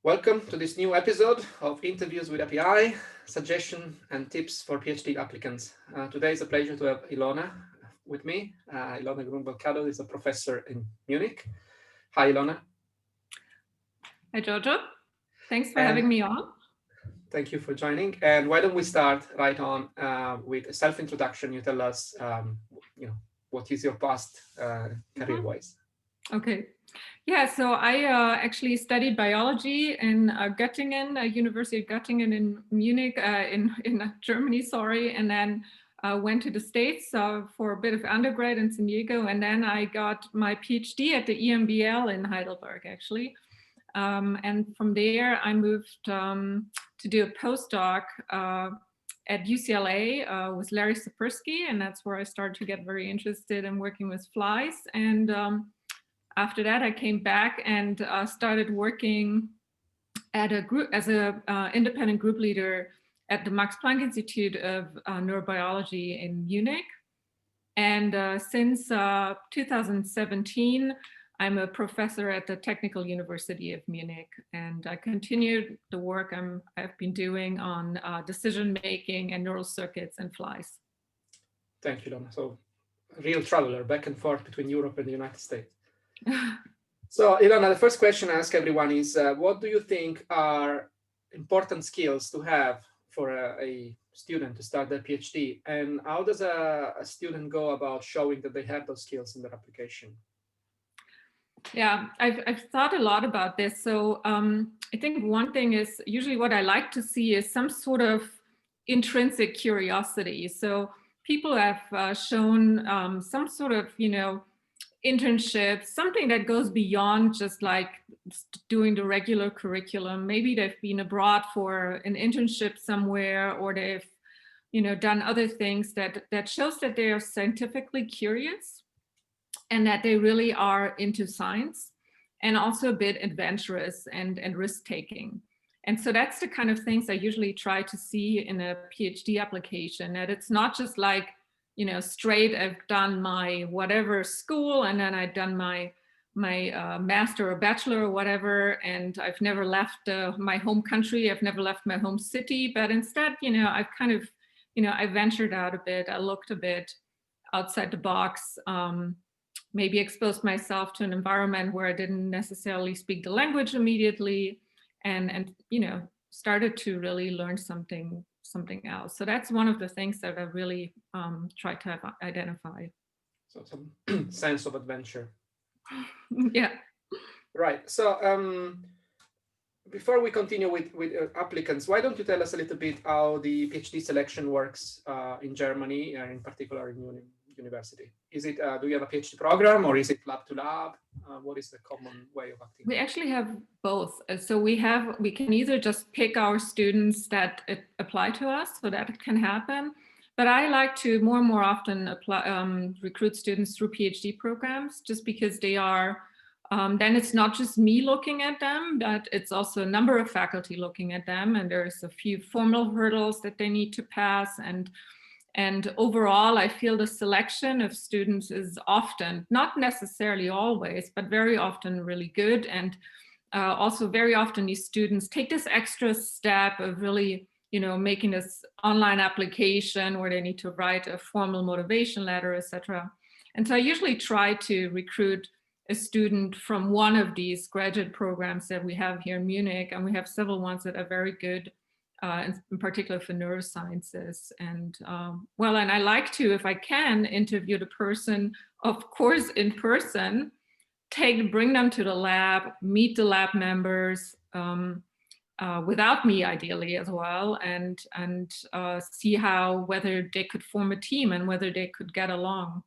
Welcome to this new episode of Interviews with API, Suggestion and Tips for PhD Applicants. Today is a pleasure to have Ilona with me. Ilona Grunwald Kadow is a professor in Munich. Hi, Ilona. Hi, Giorgio. Thanks for having me on. Thank you for joining. And why don't we start right on with a self-introduction. You tell us, what is your past career-wise? Okay. Yeah, so I actually studied biology in Göttingen, University of Göttingen in Munich, in Germany, sorry, and then went to the States for a bit of undergrad in San Diego, and then I got my PhD at the EMBL in Heidelberg, actually. And from there, I moved to do a postdoc at UCLA with Larry Sapersky, and that's where I started to get very interested in working with flies. And after that, I came back and started working at a group as an independent group leader at the Max Planck Institute of Neurobiology in Munich. And since 2017, I'm a professor at the Technical University of Munich, and I continued the work I've been doing on decision-making and neural circuits and flies. Thank you, Ilona. So a real traveler back and forth between Europe and the United States. So, Ilona, the first question I ask everyone is, what do you think are important skills to have for a student to start their PhD? And how does a student go about showing that they have those skills in their application? Yeah, I've thought a lot about this. So I think one thing is usually what I like to see is some sort of intrinsic curiosity. So people have shown some sort of, internship, something that goes beyond just like doing the regular curriculum. Maybe they've been abroad for an internship somewhere, or they've, done other things that shows that they are scientifically curious and that they really are into science, and also a bit adventurous and risk-taking. And so that's the kind of things I usually try to see in a PhD application, that it's not just like, straight, I've done my whatever school, and then I've done my master or bachelor or whatever, and I've never left my home country, I've never left my home city, but instead, I've kind of, I ventured out a bit, I looked a bit outside the box, maybe exposed myself to an environment where I didn't necessarily speak the language immediately, and started to really learn something else. So that's one of the things that I really try to identify. So some sense of adventure. Yeah. Right. So before we continue with applicants, why don't you tell us a little bit how the PhD selection works in Germany, in particular in Munich University? Is it, do you have a PhD program, or is it lab to lab? What is the common way of acting? We actually have both. So we can either just pick our students that apply to us, so that can happen. But I like to more and more often recruit students through PhD programs, just because they are, then it's not just me looking at them, but it's also a number of faculty looking at them. And there's a few formal hurdles that they need to pass. And overall, I feel the selection of students is often, not necessarily always, but very often really good. And also very often these students take this extra step of really, making this online application where they need to write a formal motivation letter, etc. And so I usually try to recruit a student from one of these graduate programs that we have here in Munich, and we have several ones that are very good, in particular for neurosciences. And and I like to, if I can, interview the person, of course, in person, bring them to the lab, meet the lab members, without me ideally as well, and see whether they could form a team and whether they could get along.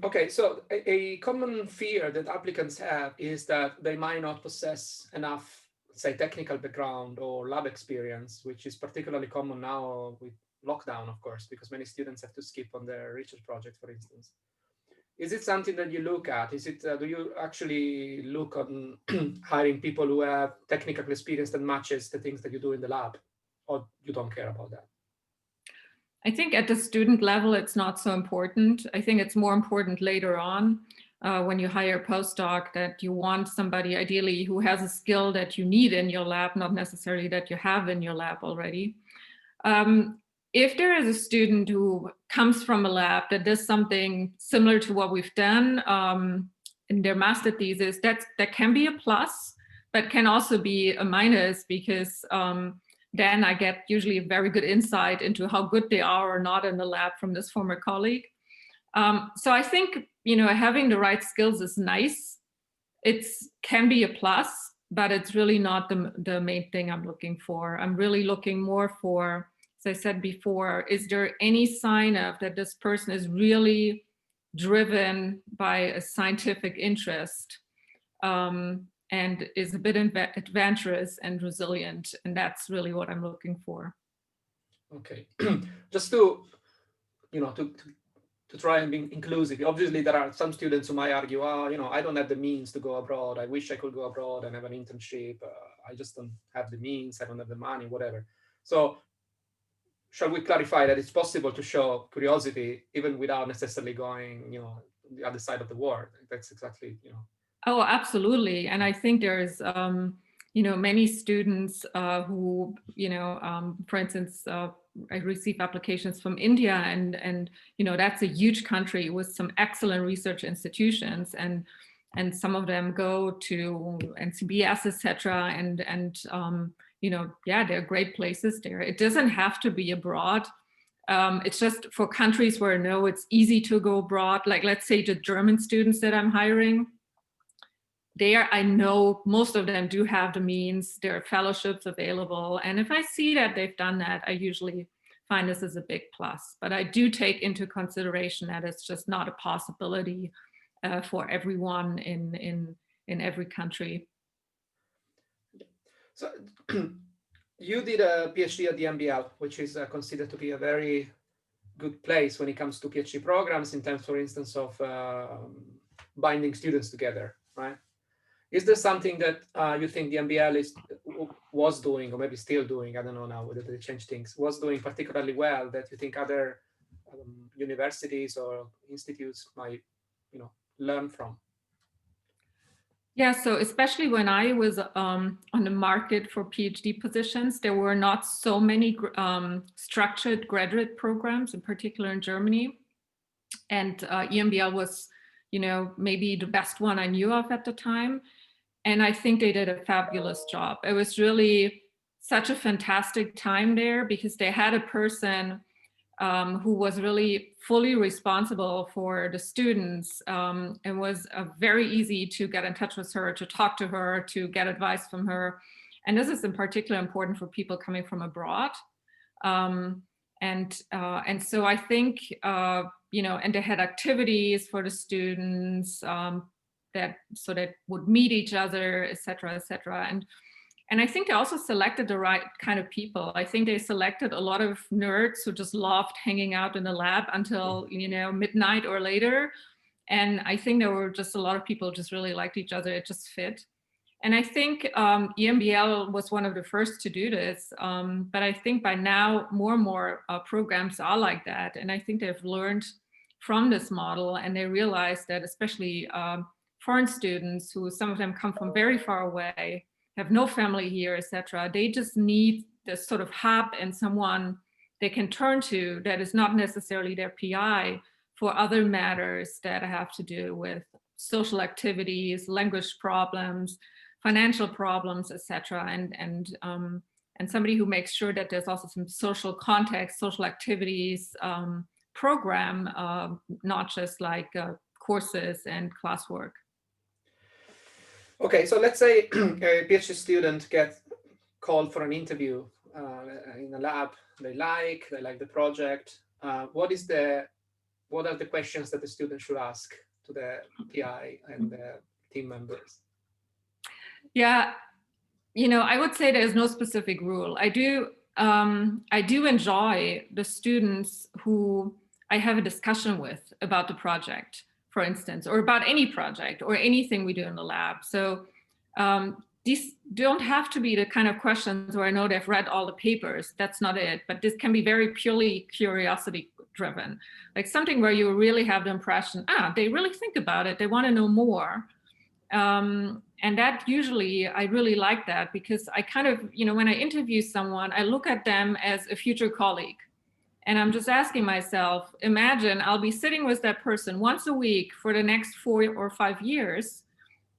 Okay, so a common fear that applicants have is that they might not possess enough, say, technical background or lab experience, which is particularly common now with lockdown, of course, because many students have to skip on their research project, for instance. Is it something that you look at? Is it, do you actually look on hiring people who have technical experience that matches the things that you do in the lab, or you don't care about that? I think at the student level, it's not so important. I think it's more important later on. when you hire a postdoc, that you want somebody ideally who has a skill that you need in your lab, not necessarily that you have in your lab already. If there is a student who comes from a lab that does something similar to what we've done in their master thesis, that can be a plus, but can also be a minus, because then I get usually a very good insight into how good they are or not in the lab from this former colleague. So I think, having the right skills is nice. It can be a plus, but it's really not the main thing I'm looking for. I'm really looking more for, as I said before, is there any sign of that this person is really driven by a scientific interest, and is a bit adventurous and resilient, and that's really what I'm looking for. Okay, just to try and be inclusive. Obviously, there are some students who might argue, oh, I don't have the means to go abroad. I wish I could go abroad and have an internship. I just don't have the means. I don't have the money, whatever. So shall we clarify that it's possible to show curiosity even without necessarily going, the other side of the world? That's exactly, Oh, absolutely. And I think there's, many students who, for instance, I receive applications from India, and that's a huge country with some excellent research institutions, and some of them go to NCBS, etc. And there are great places there. It doesn't have to be abroad. It's just for countries where I know it's easy to go abroad, like let's say the German students that I'm hiring. There, I know most of them do have the means, there are fellowships available. And if I see that they've done that, I usually find this as a big plus. But I do take into consideration that it's just not a possibility for everyone in every country. So you did a PhD at the MBL, which is considered to be a very good place when it comes to PhD programs in terms, for instance, of binding students together, right? Is there something that you think the MBL was doing, or maybe still doing, I don't know now whether they changed things, was doing particularly well that you think other universities or institutes might, learn from? Yeah, so especially when I was on the market for PhD positions, there were not so many structured graduate programs, in particular in Germany. And EMBL was, maybe the best one I knew of at the time. And I think they did a fabulous job. It was really such a fantastic time there, because they had a person who was really fully responsible for the students, and was very easy to get in touch with her, to talk to her, to get advice from her. And this is in particular important for people coming from abroad. And so I think, and they had activities for the students, that would meet each other, et cetera, et cetera. And I think they also selected the right kind of people. I think they selected a lot of nerds who just loved hanging out in the lab until, midnight or later. And I think there were just a lot of people who just really liked each other. It just fit. And I think EMBL was one of the first to do this. But I think by now, more and more programs are like that. And I think they've learned from this model, and they realize that especially foreign students, who some of them come from very far away, have no family here, etc. They just need this sort of hub and someone they can turn to that is not necessarily their PI for other matters that have to do with social activities, language problems, financial problems, etc. And somebody who makes sure that there's also some social context, social activities program, not just like courses and classwork. Okay, so let's say a PhD student gets called for an interview in a lab. They like the project. What are the questions that the student should ask to the PI and the team members? Yeah, I would say there's no specific rule. I do enjoy the students who I have a discussion with about the project, for instance, or about any project or anything we do in the lab. So these don't have to be the kind of questions where I know they've read all the papers. That's not it. But this can be very purely curiosity driven, like something where you really have the impression, they really think about it, they want to know more. And that usually, I really like that, because I kind of, when I interview someone, I look at them as a future colleague. And I'm just asking myself, imagine I'll be sitting with that person once a week for the next 4 or 5 years.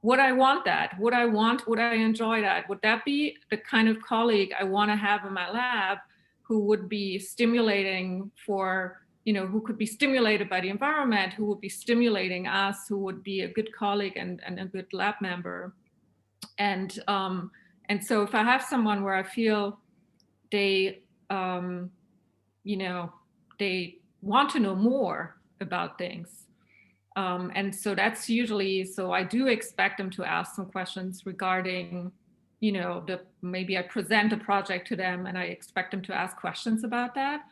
Would I want that? Would I enjoy that? Would that be the kind of colleague I want to have in my lab, who would be stimulating for, who could be stimulated by the environment, who would be stimulating us, who would be a good colleague and a good lab member? And so if I have someone where I feel they, they want to know more about things. And so that's usually, so I do expect them to ask some questions regarding, maybe I present a project to them and I expect them to ask questions about that.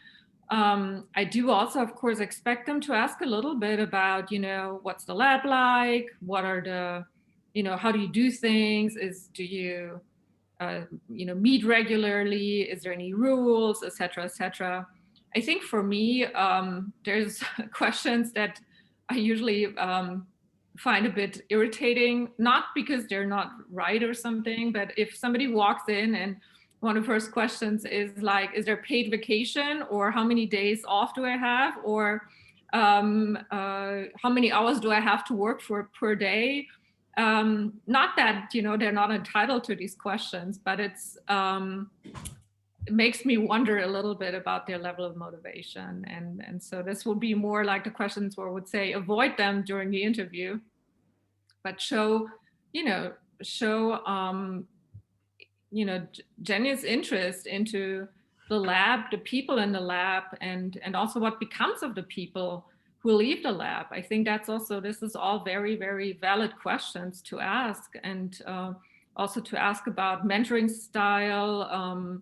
I do also, of course, expect them to ask a little bit about, what's the lab like? What are the, how do you do things? Do you, meet regularly? Is there any rules, et cetera, et cetera? I think for me, there's questions that I usually find a bit irritating, not because they're not right or something, but if somebody walks in and one of the first questions is like, is there paid vacation, or how many days off do I have, or how many hours do I have to work for per day? Not that, they're not entitled to these questions, but it makes me wonder a little bit about their level of motivation. And so this will be more like the questions where I would say, avoid them during the interview, but show genuine interest into the lab, the people in the lab, and also what becomes of the people who leave the lab. I think that's also, this is all very, very valid questions to ask, and also to ask about mentoring style,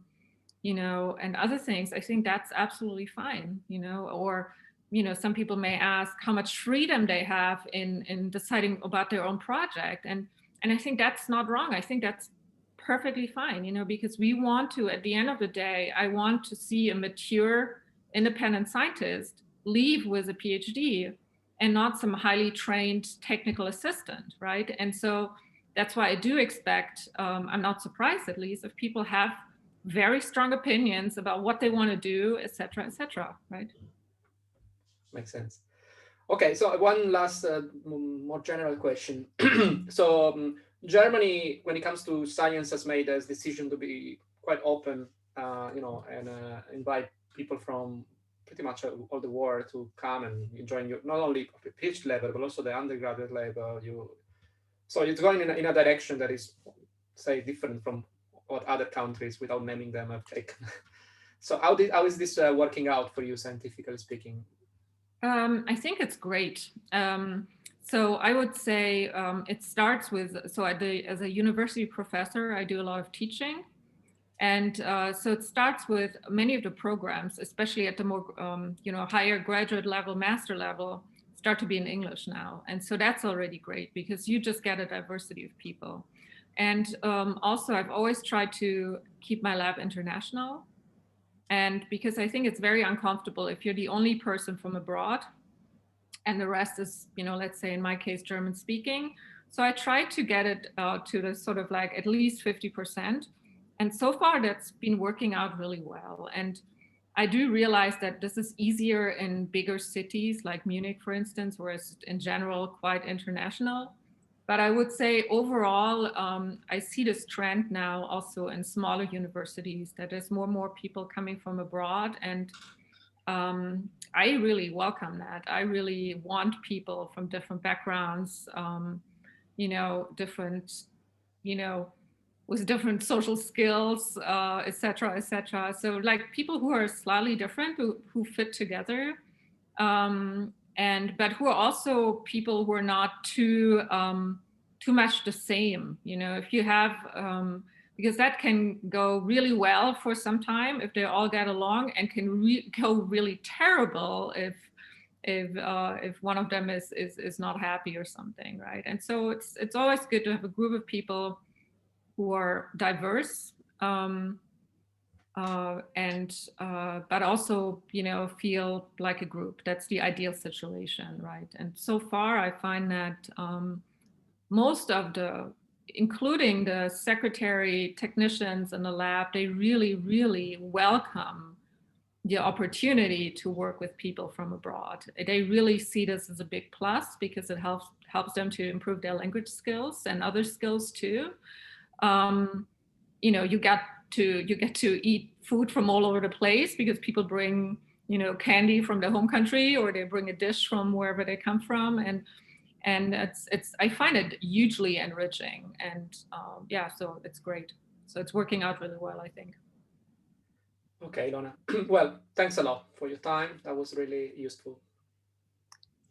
and other things. I think that's absolutely fine, or, some people may ask how much freedom they have in deciding about their own project. And I think that's not wrong. I think that's perfectly fine, because we want to, at the end of the day, I want to see a mature, independent scientist leave with a PhD and not some highly trained technical assistant, right? And so that's why I do expect, I'm not surprised at least, if people have very strong opinions about what they want to do, et cetera, right? Makes sense. Okay, so one last more general question. So Germany, when it comes to science, has made a decision to be quite open, and invite people from pretty much all the world to come and join you, not only at the PhD level, but also the undergraduate level. So it's going in a direction that is, say, different from what other countries, without naming them, have taken. So how is this working out for you, scientifically speaking? I think it's great. So I would say it starts with, so as a university professor, I do a lot of teaching. And so it starts with many of the programs, especially at the more, higher graduate level, master level, start to be in English now. And so that's already great, because you just get a diversity of people. And also I've always tried to keep my lab international. And because I think it's very uncomfortable if you're the only person from abroad and the rest is, let's say in my case, German speaking. So I tried to get it to the sort of like at least 50%. And so far that's been working out really well. And I do realize that this is easier in bigger cities like Munich, for instance, where it's in general quite international. But I would say overall, I see this trend now also in smaller universities, that there's more and more people coming from abroad. And I really welcome that. I really want people from different backgrounds, different, with different social skills, et cetera, et cetera. So like people who are slightly different, who fit together. But who are also people who are not too much the same. If you have, because that can go really well for some time if they all get along, and can go really terrible if one of them is not happy or something, right? And so it's always good to have a group of people who are diverse. but also, you know, feel like a group. That's the ideal situation, right? And so far, I find that most of the, including the secretary technicians in the lab, they really, really welcome the opportunity to work with people from abroad. They really see this as a big plus because it helps them to improve their language skills and other skills too. You know, you get to eat food from all over the place because people bring, you know, candy from their home country, or they bring a dish from wherever they come from, and it's I find it hugely enriching, and yeah, so it's great. So it's working out really well, I think. Okay, Ilona. Well, thanks a lot for your time. That was really useful.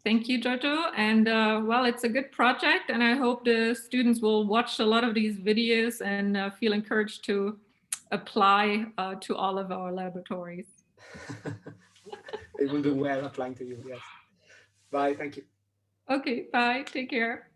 Thank you, Giorgio. And well, it's a good project, and I hope the students will watch a lot of these videos and feel encouraged to apply to all of our laboratories. They will do well applying to you, yes. Bye, thank you. Okay, bye, take care.